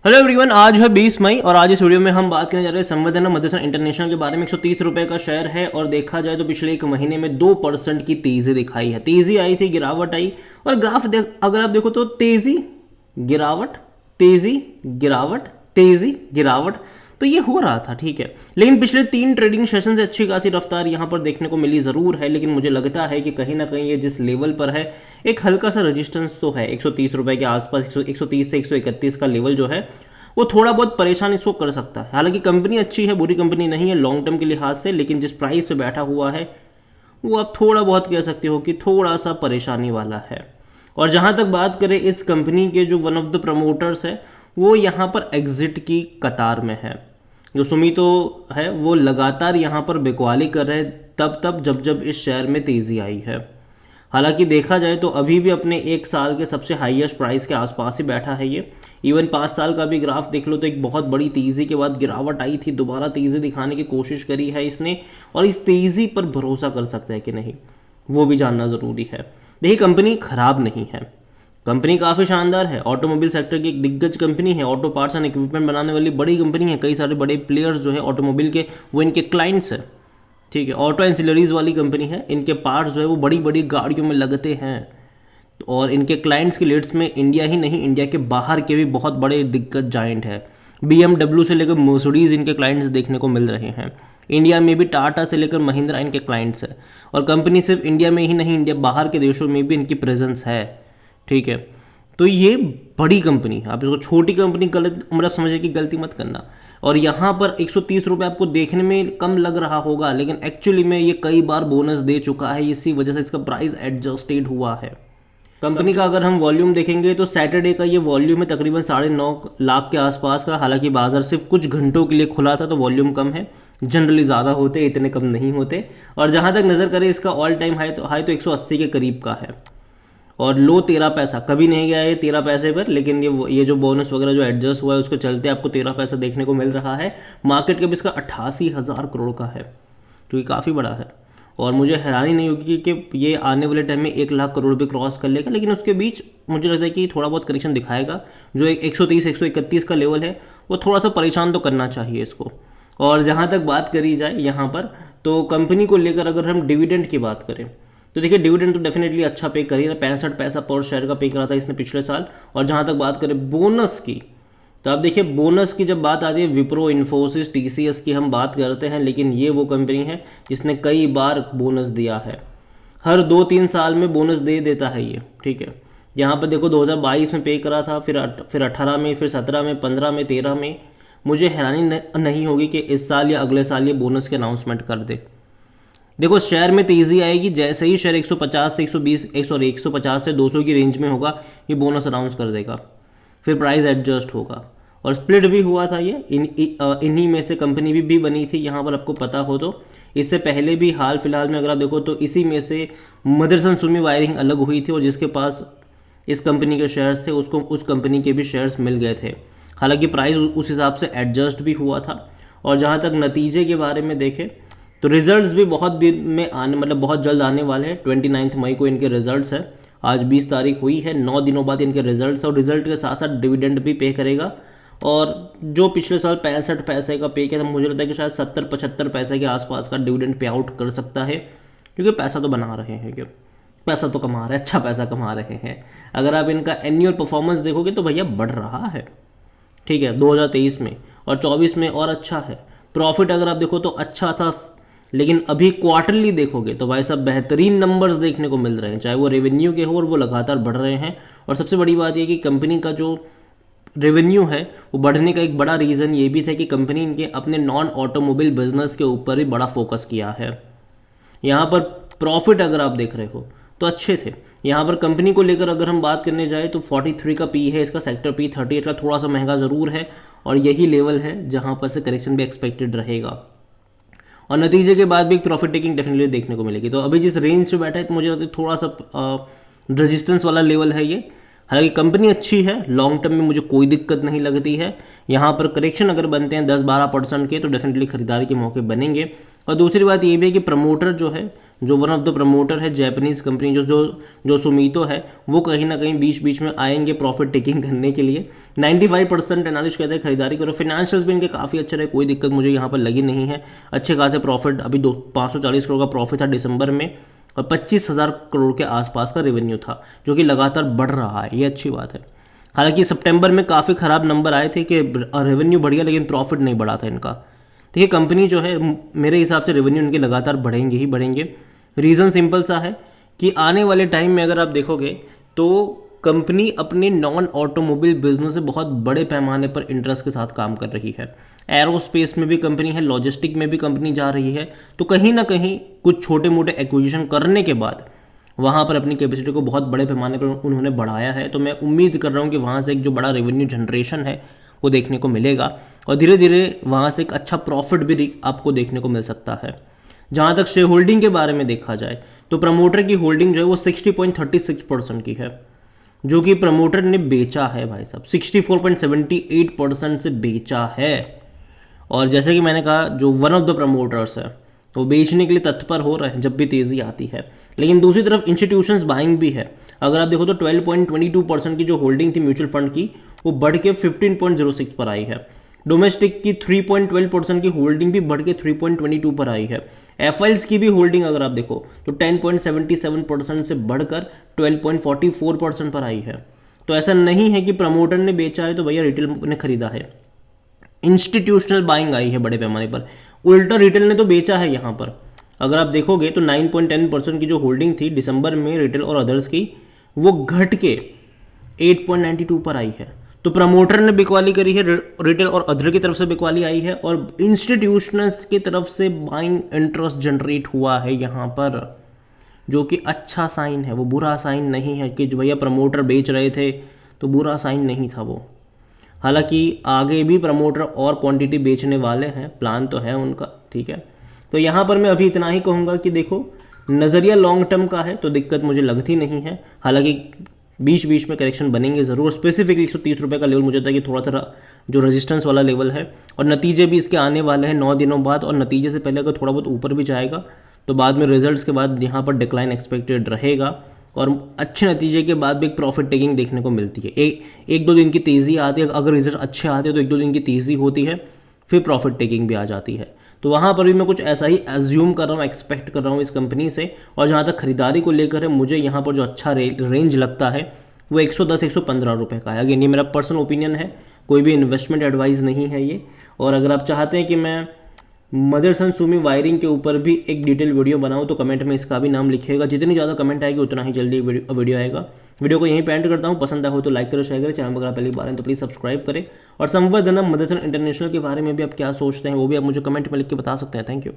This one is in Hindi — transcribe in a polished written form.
हेलो एवरीवन, आज है 20 मई और आज इस वीडियो में हम बात करने जा रहे हैं संवेदना मदरसन इंटरनेशनल के बारे में। 130 रुपए का शेयर है और देखा जाए तो पिछले एक महीने में 2% की तेजी दिखाई है। तेजी आई थी, गिरावट आई और ग्राफ अगर आप देखो तो तेजी गिरावट तेजी गिरावट तेजी गिरावट, तो ये हो रहा था, ठीक है। लेकिन पिछले 3 ट्रेडिंग सेशन से अच्छी खासी रफ्तार यहाँ पर देखने को मिली ज़रूर है, लेकिन मुझे लगता है कि कहीं ना कहीं ये जिस लेवल पर है एक हल्का सा रेजिस्टेंस तो है। 130 रुपए के आसपास 130 से 131 का लेवल जो है वो थोड़ा बहुत परेशान इसको कर सकता है। हालांकि कंपनी अच्छी है, बुरी कंपनी नहीं है लॉन्ग टर्म के लिहाज से, लेकिन जिस प्राइस पे बैठा हुआ है वो आप थोड़ा बहुत कह सकते हो कि थोड़ा सा परेशानी वाला है। और जहां तक बात करें इस कंपनी के जो वन ऑफ द प्रमोटर्स है वो यहाँ पर एग्जिट की कतार में है। जो सुमितो है वो लगातार यहाँ पर बिकवाली कर रहे हैं तब जब जब इस शेयर में तेज़ी आई है। हालांकि देखा जाए तो अभी भी अपने एक साल के सबसे हाईएस्ट प्राइस के आसपास ही बैठा है ये। इवन 5 साल का भी ग्राफ देख लो तो एक बहुत बड़ी तेज़ी के बाद गिरावट आई थी, दोबारा तेज़ी दिखाने की कोशिश करी है इसने, और इस तेज़ी पर भरोसा कर सकता है कि नहीं वो भी जानना ज़रूरी है। देखिए, कंपनी खराब नहीं है, कंपनी काफ़ी शानदार है, ऑटोमोबाइल सेक्टर की एक दिग्गज कंपनी है, ऑटो पार्ट्स एंड इक्विपमेंट बनाने वाली बड़ी कंपनी है। कई सारे बड़े प्लेयर्स जो है ऑटोमोबाइल के वो इनके क्लाइंट्स हैं, ठीक है। ऑटो एंसिलरीज वाली कंपनी है, इनके पार्ट्स जो है वो बड़ी बड़ी गाड़ियों में लगते हैं, और इनके क्लाइंट्स की लिस्ट में इंडिया ही नहीं, इंडिया के बाहर के भी बहुत बड़े दिग्गज जाइंट है। BMW से लेकर मर्सिडीज इनके क्लाइंट्स देखने को मिल रहे हैं। इंडिया में भी टाटा से लेकर महिंद्रा इनके क्लाइंट्स है, और कंपनी सिर्फ इंडिया में ही नहीं, इंडिया बाहर के देशों में भी इनकी प्रेजेंस है, ठीक है। तो ये बड़ी कंपनी है, आप इसको छोटी कंपनी गलत मतलब समझे कि गलती मत करना। और यहाँ पर 130 रुपये आपको देखने में कम लग रहा होगा, लेकिन एक्चुअली में ये कई बार बोनस दे चुका है, इसी वजह से इसका प्राइस एडजस्टेड हुआ है। कंपनी का अगर हम वॉल्यूम देखेंगे तो सैटरडे का ये वॉल्यूम है तकरीबन 9.5 लाख के आसपास का। हालांकि बाजार सिर्फ कुछ घंटों के लिए खुला था तो वॉल्यूम कम है, जनरली ज़्यादा होते, इतने कम नहीं होते। और जहाँ तक नज़र करें इसका ऑल टाइम हाई तो 180 के करीब का है, और लो 13 पैसा, कभी नहीं गया है 13 पैसे पर, लेकिन ये जो बोनस वगैरह जो एडजस्ट हुआ है उसके चलते आपको 13 पैसा देखने को मिल रहा है। मार्केट कैप इसका 88,000 करोड़ का है, जो कि काफ़ी बड़ा है, और मुझे हैरानी नहीं होगी कि ये आने वाले टाइम में 1 लाख करोड़ भी क्रॉस कर लेगा। लेकिन उसके बीच मुझे लगता है कि थोड़ा बहुत करेक्शन दिखाएगा। जो 130-131 का लेवल है वो थोड़ा सा परेशान तो करना चाहिए इसको। और जहाँ तक बात करी जाए यहाँ पर, तो कंपनी को लेकर अगर हम डिविडेंड की बात करें तो देखिए, डिविडेंड तो डेफिनेटली अच्छा पे कर ही रहा है, 65 पैसा पर शेयर का पे करा था इसने पिछले साल। और जहाँ तक बात करें बोनस की, तो आप देखिए बोनस की जब बात आती है, विप्रो, इन्फोसिस, TCS की हम बात करते हैं, लेकिन ये वो कंपनी है जिसने कई बार बोनस दिया है, हर 2-3 साल में बोनस दे देता है ये, ठीक है। यहाँ पर देखो 2022 में पे करा था, फिर 18 में, फिर 17 में, 15 में, 13 में। मुझे हैरानी नहीं होगी कि इस साल या अगले साल ये बोनस के अनाउंसमेंट कर दे। देखो, शेयर में तेज़ी आएगी जैसे ही शेयर 150 से 120 150 से 200 की रेंज में होगा, ये बोनस अनाउंस कर देगा, फिर प्राइस एडजस्ट होगा। और स्प्लिट भी हुआ था ये, इन्हीं में से कंपनी भी बनी थी, यहाँ पर आपको पता हो तो। इससे पहले भी हाल फिलहाल में अगर आप देखो तो इसी में से मदरसन सुमी वायरिंग अलग हुई थी, और जिसके पास इस कंपनी के शेयर्स थे उसको उस कंपनी के भी शेयर्स मिल गए थे। हालांकि प्राइस उस हिसाब से एडजस्ट भी हुआ था। और जहाँ तक नतीजे के बारे में देखें तो रिजल्ट्स भी बहुत दिन में आने मतलब बहुत जल्द आने वाले हैं। 29 मई को इनके रिजल्ट्स है, आज 20 तारीख हुई है, 9 दिनों बाद इनके रिजल्ट्स है, और रिजल्ट के साथ साथ डिविडेंड भी पे करेगा। और जो पिछले साल 65 पैसे का पे किया था, मुझे लगता है कि शायद 70-75 पैसे के आसपास का डिविडेंड पे आउट कर सकता है, क्योंकि पैसा तो बना रहे हैं, क्यों पैसा तो कमा रहे हैं, अच्छा पैसा कमा रहे हैं। अगर आप इनका एनुअल परफॉर्मेंस देखोगे तो भैया बढ़ रहा है, ठीक है। 2023 में और 24 में और अच्छा है। प्रॉफिट अगर आप देखो तो अच्छा था, लेकिन अभी क्वार्टरली देखोगे तो भाई साहब बेहतरीन नंबर्स देखने को मिल रहे हैं, चाहे वो रेवेन्यू के हो, और वो लगातार बढ़ रहे हैं। और सबसे बड़ी बात ये कि कंपनी का जो रेवेन्यू है वो बढ़ने का एक बड़ा रीज़न ये भी था कि कंपनी इनके अपने नॉन ऑटोमोबाइल बिजनेस के ऊपर भी बड़ा फोकस किया है। यहाँ पर प्रॉफिट अगर आप देख रहे हो तो अच्छे थे। यहाँ पर कंपनी को लेकर अगर हम बात करने जाए तो 43 का पी है इसका, सेक्टर पी 38 का थोड़ा सा महंगा ज़रूर है, और यही लेवल है जहाँ पर से करेक्शन भी एक्सपेक्टेड रहेगा। और नतीजे के बाद भी एक प्रॉफिट टेकिंग डेफिनेटली देखने को मिलेगी। तो अभी जिस रेंज से बैठा है तो मुझे लगता है थोड़ा सा रेजिस्टेंस वाला लेवल है ये। हालांकि कंपनी अच्छी है, लॉन्ग टर्म में मुझे कोई दिक्कत नहीं लगती है। यहाँ पर करेक्शन अगर बनते हैं 10-12% के तो डेफिनेटली खरीदारी के मौके बनेंगे। और दूसरी बात ये भी है कि प्रमोटर जो है जो वन ऑफ द प्रमोटर है जैपनीज़ कंपनी जो जो जो सुमीतो है, वो कहीं ना कहीं बीच बीच में आएंगे प्रॉफिट टेकिंग करने के लिए। 95% एनालिस्ट कहते हैं खरीदारी करो। फिनेंशियल्स भी इनके काफ़ी अच्छे रहे, कोई दिक्कत मुझे यहाँ पर लगी नहीं है। अच्छे खासे प्रॉफिट, अभी 540 करोड़ का प्रॉफिट था दिसंबर में, और 25,000 करोड़ के आसपास का रेवेन्यू था, जो कि लगातार बढ़ रहा है, ये अच्छी बात है। हालांकि सितंबर में काफ़ी ख़राब नंबर आए थे कि रेवेन्यू बढ़ गया लेकिन प्रॉफिट नहीं बढ़ा था इनका। देखिए कंपनी जो है, मेरे हिसाब से रेवेन्यू इनके लगातार बढ़ेंगे ही बढ़ेंगे। रीज़न सिंपल सा है कि आने वाले टाइम में अगर आप देखोगे तो कंपनी अपने नॉन ऑटोमोबाइल बिजनेस से बहुत बड़े पैमाने पर इंटरेस्ट के साथ काम कर रही है। एरोस्पेस में भी कंपनी है, लॉजिस्टिक में भी कंपनी जा रही है। तो कहीं ना कहीं कुछ छोटे मोटे एक्विजिशन करने के बाद वहाँ पर अपनी कैपेसिटी को बहुत बड़े पैमाने पर उन्होंने बढ़ाया है। तो मैं उम्मीद कर रहा हूँ कि वहाँ से एक जो बड़ा रेवेन्यू जनरेशन है वो देखने को मिलेगा, और धीरे धीरे वहाँ से एक अच्छा प्रॉफिट भी आपको देखने को मिल सकता है। जहाँ तक शेयर होल्डिंग के बारे में देखा जाए तो प्रमोटर की होल्डिंग जो है वो 60.36% की है, जो कि प्रमोटर ने बेचा है भाई साहब, 64.78% से बेचा है। और जैसे कि मैंने कहा, जो वन ऑफ द प्रमोटर्स है वो बेचने के लिए तत्पर हो रहे हैं जब भी तेज़ी आती है। लेकिन दूसरी तरफ इंस्टीट्यूशंस बाइंग भी है। अगर आप देखो तो 12.22% की जो होल्डिंग थी म्यूचुअल फंड की, वो बढ़ के 15.06 पर आई है। डोमेस्टिक की 3.12% की होल्डिंग भी बढ़ के 3.22 पर आई है। एफआईएल्स की भी होल्डिंग अगर आप देखो तो 10.77% से बढ़कर 12.44% पर आई है। तो ऐसा नहीं है कि प्रमोटर ने बेचा है तो भैया रिटेल ने खरीदा है, इंस्टीट्यूशनल बाइंग आई है बड़े पैमाने पर। उल्टा रिटेल ने तो बेचा है यहाँ पर। अगर आप देखोगे तो 9.10% की जो होल्डिंग थी दिसंबर में रिटेल और अदर्स की, वो घट के 8.92 पर आई है। तो प्रमोटर ने बिकवाली करी है, रिटेल और अदर की तरफ से बिकवाली आई है, और इंस्टीट्यूशनल्स की तरफ से बाइंग इंटरेस्ट जनरेट हुआ है यहाँ पर, जो कि अच्छा साइन है। वो बुरा साइन नहीं है कि जो भैया प्रमोटर बेच रहे थे, तो बुरा साइन नहीं था वो। हालांकि आगे भी प्रमोटर और क्वांटिटी बेचने वाले हैं, प्लान तो है उनका, ठीक है। तो यहाँ पर मैं अभी इतना ही कहूँगा कि देखो, नज़रिया लॉन्ग टर्म का है तो दिक्कत मुझे लगती नहीं है। हालांकि बीच बीच में करेक्शन बनेंगे ज़रूर। स्पेसिफिकली 130 रुपये का लेवल मुझे लगता है कि थोड़ा सा जो रेजिस्टेंस वाला लेवल है, और नतीजे भी इसके आने वाले हैं 9 दिनों बाद, और नतीजे से पहले अगर थोड़ा बहुत ऊपर भी जाएगा तो बाद में रिजल्ट्स के बाद यहाँ पर डिक्लाइन एक्सपेक्टेड रहेगा, और अच्छे नतीजे के बाद भी एक प्रॉफिट टेकिंग देखने को मिलती है। एक दो दिन की तेज़ी आती है, अगर रिजल्ट अच्छे आते हैं तो एक दो दिन की तेज़ी होती है, फिर प्रॉफिट टेकिंग भी आ जाती है। तो वहाँ पर भी मैं कुछ ऐसा ही एज्यूम कर रहा हूँ, एक्सपेक्ट कर रहा हूँ इस कंपनी से। और जहाँ तक खरीदारी को लेकर है, मुझे यहाँ पर जो अच्छा रेंज लगता है वो 110-115 रुपये का है। अगेन ये मेरा पर्सनल ओपिनियन है, कोई भी इन्वेस्टमेंट एडवाइस नहीं है ये। और अगर आप चाहते हैं कि मैं मदरसन सुमी वायरिंग के ऊपर भी एक डिटेल वीडियो बनाऊं तो कमेंट में इसका भी नाम लिखिएगा। जितनी ज़्यादा कमेंट आएगी उतना ही जल्दी वीडियो आएगा। वीडियो को यहीं पे एंड करता हूं। पसंद आए हो तो लाइक करो, शेयर करें। चैनल पर अगर पहली बार हैं तो प्लीज़ सब्सक्राइब करें। और संवर्धनम मदरसन इंटरनेशनल के बारे में भी आप क्या सोचते हैं वो भी आप मुझे कमेंट में लिख के बता सकते हैं। Thank you.